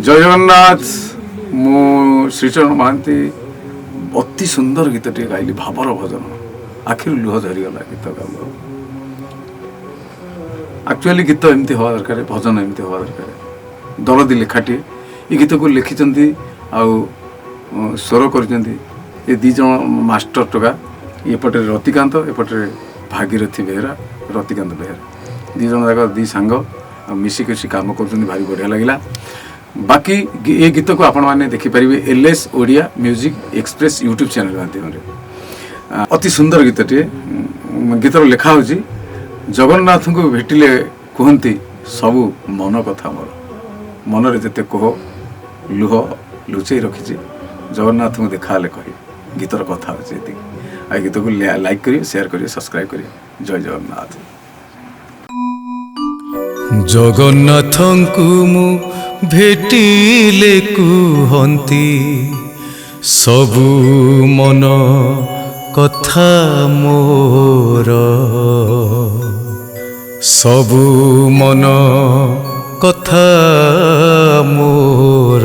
जय जगन्नाथ मु श्रीचरण महांती अति सुंदर गीतटे गाइली भावर भजन आखिर लुह झरीगला गीत गाऊ एक्चुअली गीत एमती हवा दरकार भजन एमती हवा दरकार दरदी लेखाटी ये गीत को लिखिंट स्वर कर दीज मास्टर टोका एपटे रतिकांत एपटे भागीरथी बेहरा रतिकांत बेहरा दीज जाक दी सांग मिसिकी काम कर भारी बढ़िया लगिला। बाकी ये गीत को आपण मैंने देखिपारे L S Odia music express YouTube channel माध्यम अति सुंदर गीतटे गीतर लेखा हो जगन्नाथ को भेटिले कहती सबू मन कथा मोर मन रे जते कह लुह लुचई रखी जगन्नाथ को देखा कह गीतर कथा हो आ गीत को लाइक करिए शेयर करिए सब्सक्राइब करिए। जय जगन्नाथ। जगन्नाथंकु मु भेटिले कुहंती सबु मन कथा मोर सबु मन कथा मोर।